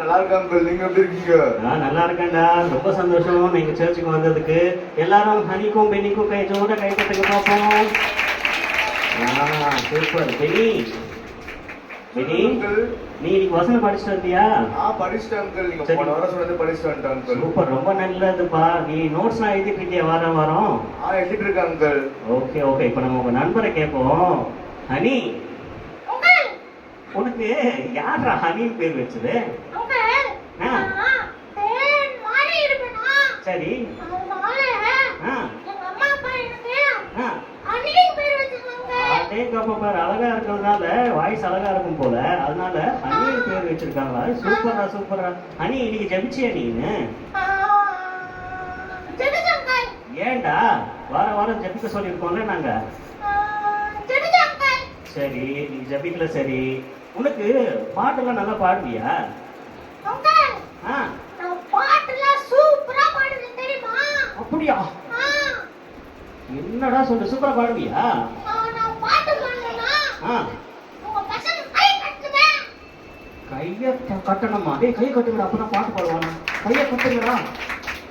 நல்லா இருக்கேன் அங்கிள். நீங்க எப்படி இருக்கீங்க? நான் நல்லா இருக்கேன்டா. ரொம்ப சந்தோஷம் நீங்க சர்ச்சுக்கு வந்ததுக்கு. எல்லாரும் ஹனிக்கும் பெனிக்கும் கை ஜோட கை தட்டுங்க பார்ப்போம். சூப்பர். பெனி பெனி, நீ இன்னைக்கு வசனம் படிச்சுட்டு வந்தியா? படிச்சுட்டேன் அங்கிள். நீங்க போன வாரம் சொன்னது படிச்சுட்டு வந்துட்டேன் அங்கிள். சூப்பர், ரொம்ப நல்லதுப்பா. நீ நோட்ஸ்லாம் எழுதிட்டு இருக்கியா வாரம் வாரம்? எழுதிட்டு இருக்கேன் அங்கிள். Okay okay. இப்போ நம்ம உங்க நண்பரை கேட்போம். ஹனி, உனக்கு யாரா ஹனின்னு பேர் வச்சது? சரி. பாரு, அழகா இருக்கிறதுனால வாய்ஸ் அழகா இருக்கும் போல, அதனால ஹனின்னு பேர் வச்சிருக்காங்களா? சூப்பரா சூப்பரா. ஹனி, இன்னைக்கு ஜெபிச்சியா நீனு? ஏன்டா வாரம் வாரம் ஜெபிக்க சொல்லியிருக்கோம்ல நாங்க. சரி, நீ ஜெபிக்கல. சரி, உனக்கு பாட்டெல்லாம் நல்லா பாடுவியா? அப்படியா? என்னடா சொல்லு, சூப்பரா பாடுவியா? கைய கட்டணுமா? டேய், கைய கட்டுங்கடா, அப்பதான் பாட்டு பாடுவானா. கைய கட்டுங்கடா,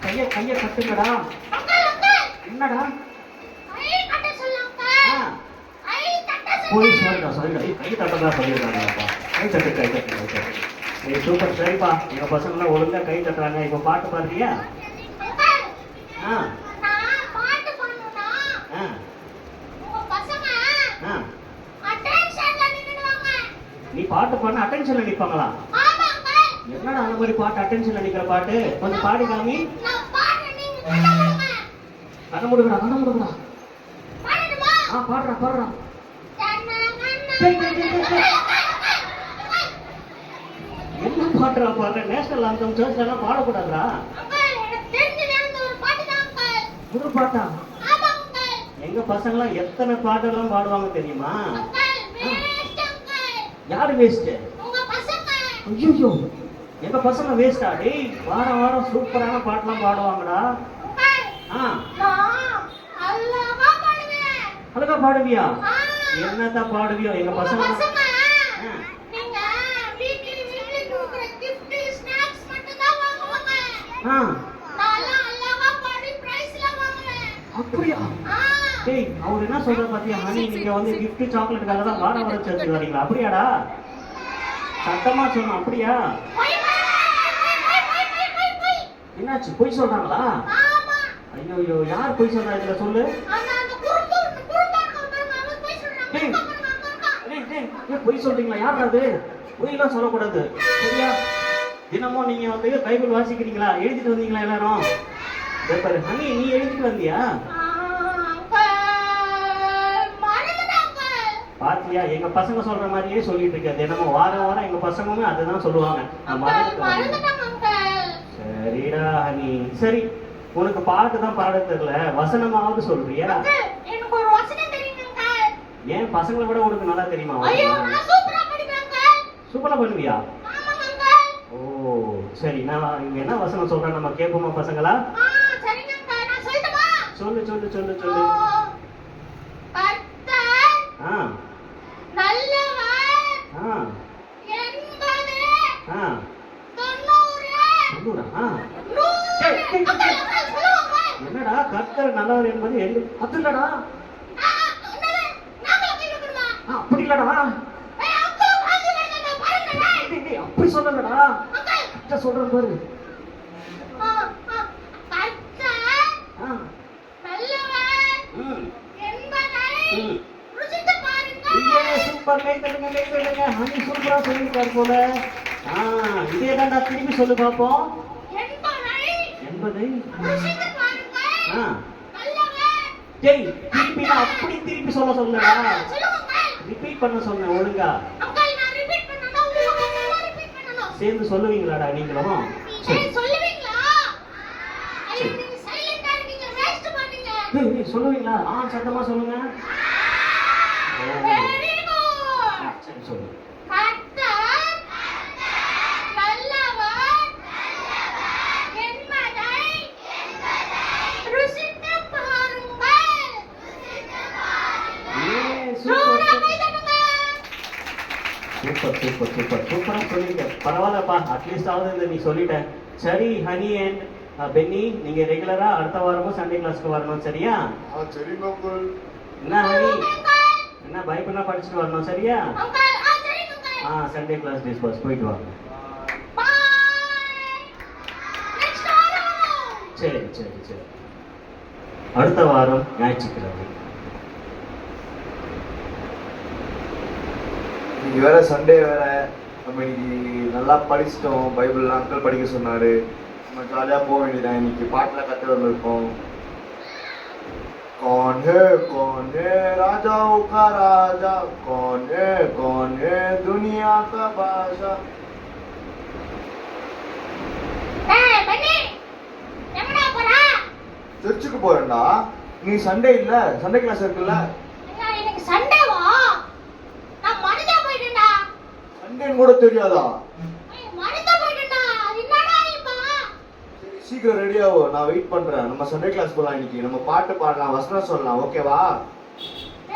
கைய கட்டுங்கடா. என்னடா போய் சொல்லிடா சொல்லிடா. கை தட்டதான் சொல்லிடுறாங்கப்பா. கை தட்டு கை தட்டு கை தட்டு. சூப்பர். சரிப்பா, எங்க பசங்களாம் ஒழுங்கா கை தட்டுறாங்க. இப்ப பாட்டு பாடுறியா? நீ பாட்டு பாடினா அட்டென்ஷன்ல நிப்பாங்களா? என்னடா அந்த மாதிரி பாட்டு, அட்டென்ஷன்ல நிக்கிற பாட்டு? கொஞ்சம் பாடி காமி. கண்ண முடுங்கடா, கண்ண முடுங்கடா. பாடுறா பாடுறா. என்ன பாட்டுறா பாடுற? நேஷனல் ஆந்தம் சர்ச்ல எல்லாம் பாடக்கூடாதுடா. புது பாட்டா? எங்க பசங்களாம் எத்தனை பாட்டெல்லாம் பாடுவாங்க தெரியுமா? யாரு வேஸ்ட்? ஐயோ, எங்க பசங்க வேஸ்டா? டேய், வாரம் வாரம் சூப்பரான பாட்டெல்லாம் பாடுவாங்கடா. அழகா பாடுவியா? என்னதான் பாடுவியோ எங்க பசங்க. அப்படியா? டேய், அவர் என்ன சொல்ற பாத்தியா? ஹனி, நீங்க வந்து கிஃப்ட் சாக்லேட்டுக்காக தான் வாரம் வாரம் சேர்த்து வரீங்களா? அப்படியாடா? சத்தமா சொன்ன. அப்படியா? என்னாச்சு, பொய் சொல்றாங்களா? ஐயோ, யார் பொய் சொல்றா இதுல சொல்லு. பொய் சொல்றீங்களா? யார் அது? பொய்லாம் சொல்லக்கூடாது, சரியா? தினமும் நீங்க வந்து பைபிள் வாசிக்கிறீங்களா? எழுதிட்டு வந்தீங்களா எல்லாரும்? ஹனி, நீ எழுதிட்டு வந்தியா? பாத்தியா, எங்க பசங்க சொல்ற மாதிரியே சொல்லிட்டு இருக்க. தினமும் வாரம் வாரம் எங்க பசங்களுமே அதுதான் சொல்லுவாங்க. சரிடா ஹனி. சரி, உனக்கு பாட்டு தான் பாட தெரியல, வசனமாவது சொல்றியா? ஏன் பசங்களை விட உனக்கு நல்லா தெரியுமா? சூப்பரா பண்ணுவியா? ஓ சரி, நான் இங்க என்ன வசனம் சொல்றேன், நம்ம கேட்போமா பசங்களா? சொல்லு சொல்லு சொல்லு சொல்லு. என்னடா கர்த்தர் நல்லவர் என்பது அது இல்லடா. அப்படி இல்லடா, அப்படி சொல்லலடா. சொல்றேன் பாரு. சூப்பர், கை தட்டுங்க கை தட்டுங்க. ஹனி சூப்பரா சொல்லிருக்காரு போல. இதே தான்டா, திரும்பி சொல்லு பாப்போம். 80. டேய், திருப்பி அப்படி திருப்பி சொல்ல சொல்லடா. ரிப்பீட் பண்ண சொன்ன ஒழுங்கா. சேர்ந்து சொல்லுவீங்களாடா நீங்களும்? சொல்லுவீங்களா? சத்தமா சொல்லுங்க. சரி சொல்லு. சூப்பர் சூப்பர் சூப்பர் சூப்பரா சொல்லிருக்க. பரவாயில்லப்பா, அட்லீஸ்ட் ஆகுது நீ சொல்லிட்ட. சரி ஹனி அண்ட் பென்னி, நீங்க ரெகுலரா அடுத்த வாரமும் சண்டே கிளாஸ்க்கு வரணும், சரியா? சரிங்க அங்கிள். என்ன ஹனி, என்ன பைபிள்லாம் படிச்சுட்டு வரணும், சரியா? சண்டே கிளாஸ் டிஸ்போஸ் போயிட்டு வாங்க. சரி சரி சரி, அடுத்த வாரம் ஞாயிற்றுக்கிழமை. இன்னைக்கு வேற சண்டே வேற, நம்ம இன்னைக்கு நல்லா படிச்சிட்டோம். பைபிள்லாம் அங்கிள் படிக்க சொன்னாரு. நம்ம ஜாலியாக போக வேண்டியதான். இன்னைக்கு பாட்டில் கற்று வந்திருக்கோம். कौन है राजाओं का राजा, कौन है दुनिया का बादशाह. சர்ச்சுக்கு போறேன்டா. நீ சண்டே இல்ல, சண்டே கிளாஸ் இருக்குல்ல? எனக்கு சண்டேவா? நான் மனிதா போயிட்டேன்டா. சண்டேன்னு கூட தெரியாதா? மனிதா போயிட்டேன்டா. என்னடா இப்ப? சரி, சீக்கிரம் ரெடி ஆகு, நான் வெயிட் பண்றேன். நம்ம சண்டே கிளாஸ் போலாம். இன்னைக்கு நம்ம பாட்டு பாடலாம், வசனம் சொல்லலாம், ஓகேவா?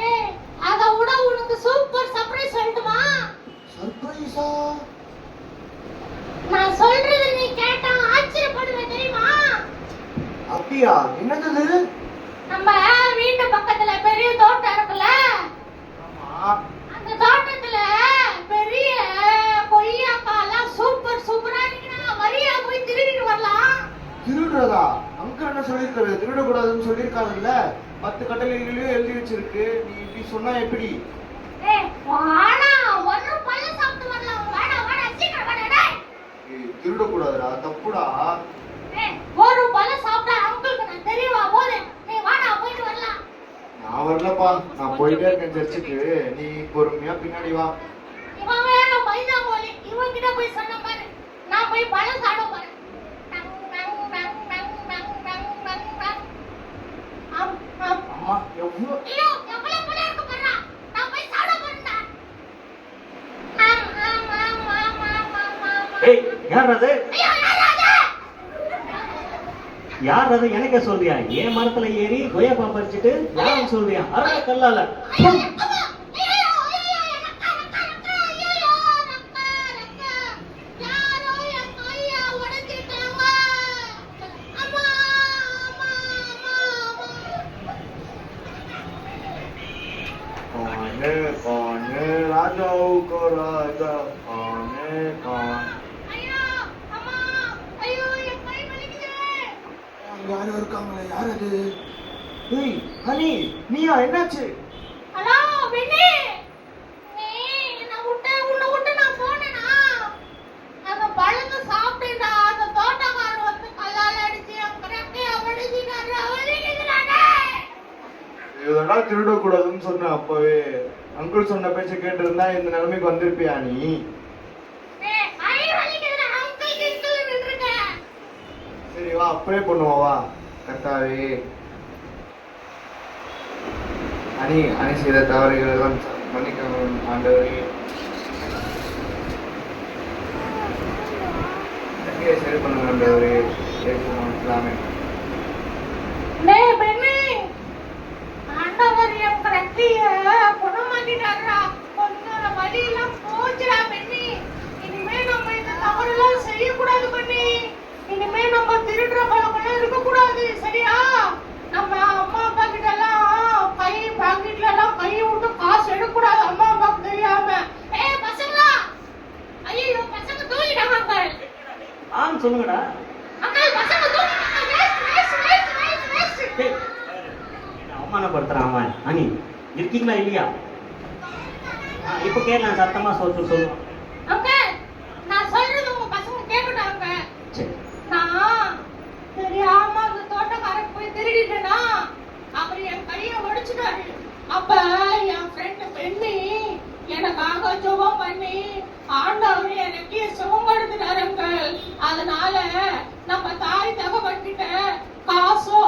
ஏய், அத விட உனக்கு சூப்பர் சர்ப்ரைஸ் சொல்லட்டுமா? சர்ப்ரைஸா? நான் சொல்றது நீ கேட்டா ஆச்சரியப்படுவே, தெரியுமா? அப்படியா? என்னது? நம்ம வீட்டு பக்கத்துல பெரிய தோட்டம் இருக்குல்ல, ஆமா. அந்த தோட்டத்துல பெரிய கொய்யாக்காலாம் சூப்பர் சூப்பரா இருக்குடா. வரியா போய் திருடிட்டு வரலாம். திருடுறதா? அங்கிள் என்ன சொல்லியிருக்காரு? திருடக்கூடாதுன்னு சொல்லியிருக்காருல்ல. 10 கட்டளைகளையும் எழுதி வச்சிருக்கு. நீ இப்படி சொன்னா எப்படி? ஏய், வாடா, ஒரு பல்ல சாப்பிட்டு வரலாம். வாடா வாடா, சீக்கிரம் வாடா டேய். திருடக்கூடாதுடா, தப்புடா. ஏய், ஒரு பல்ல சாப்பிட்டா அங்கிளுக்கு நான் தெரியவா போதே. நீ வாடா, போயிட்டு வரலாம். நான் வரலப்பா, நான் போயிட்டே இருக்கேன் சர்ச்சுக்கு. நீ பொறுமையா பின்னாடி வா. இவன் வேற பைசா போலி. இவன் கிட்ட போய் சொன்ன பாரு, நான் போய் பழம் சாப்பிட போறேன். அம்மா எவ்வளோ ஐயோ, எவ்வளவு பழம் இருக்கு பாருடா. நான் போய் சாப்பிட போறேன்டா. ஏய், யார் அது? ஐயோ, யாரா அது? யார் அது? எனக்கே சொல்றியா? ஏன் மரத்துல ஏறி கொய்யாப்பா பறிச்சுட்டு யாரும் சொல்றியா? அரை கல்லால. ஐயோ, அம்மா. ஐயோ, ஐயோ, ரக்கா ரக்கா ரக்கா. ஐயோ, ரக்கா ரக்கா. யாரோ என் கைய உடைச்சிட்டாங்க. அம்மா அம்மா அம்மா कौन है राजाओं को राजा, कौन है कौन. ஐயோ, அம்மா. ஐயோ, என் கை வலிக்குது. யாரோ இருக்காங்களே, யார் அது? ஏய் ஹனி, நீயா? என்னாச்சு? ஹலோ பெண்ணே, நீ உன்னை விட்டு நான் போனேனா? அந்த பழத்தை சாப்பிட்டேன்டா. அந்த தோட்டக்காரர் வந்து கல்லால அடிச்சு என் ரெக்கைய வடிச்சிட்டாரு. வலிக்குதுடாடே. இதெல்லாம் திருடக்கூடாதுன்னு சொன்னேன் அப்பவே. அங்கிள் சொன்ன பேச்சை கேட்டிருந்தா இந்த நிலைமைக்கு வந்திருப்பியா நீ? ஏய், கை வலிக்குதுடா. அங்கிள் கிங்கிள் நின்றுக்க. சரி வா, அப்ரே பண்ணுவோம் வா. கர்த்தாவே, அணி செய்த தவறுகள் எல்லாம் மன்னிக்கவும் ஆண்டவரே. தங்கையை சரி பண்ணுங்க ஆண்டவரே. இஸ்லாமே. டேய் பெண்ணே, ஆண்டவர் என் ரெக்கைய குணமாக்கிட்டாருடா. கொஞ்சம் வலியெல்லாம் போச்சுடா பெண்ணே. இனிமே நம்ம இந்த தவறெல்லாம் செய்யக்கூடாது பெண்ணே. இனிமே நம்ம திருடுற பழக்கம்லாம் இருக்கக்கூடாது, சரியா? நம்ம அம்மா அப்பா கிட்ட எல்லாம் கை பாக்கெட்ல எல்லாம் கை விட்டு காசு எடுக்கக்கூடாது, அம்மா அப்பாவுக்கு தெரியாம. ஏய் பசங்களா, ஐயோ பசங்க தூங்கிட்டாங்க அங்கிள். சொல்லுங்கடா. அங்கிள் பசங்க தூங்கிட்டாங்க. வேஸ்ட். ஏய், என்ன அவமானப்படுத்துறான் அவன். ஹனி, இருக்கீங்களா இல்லையா? இப்ப கேட்கலாம், சத்தமா சொல்லுவான். அங்கிள், நான் சொல்றது உங்க பசங்க கேட்கட்டாங்க. சரி. நான் தெரியாம அந்த தோட்டக்காரன் போய் திருடிட்டேனா, அவர் என் கையை ஒடிச்சிட்டாரு. அப்ப என் ஃப்ரெண்ட் பெண்ணி எனக்காக ஜெபம் பண்ணி ஆண்டவர் எனக்கு சுகம் கொடுத்துட்டாரு அங்கிள். அதனால நம்ம தாய் தகவன்கிட்ட காசோ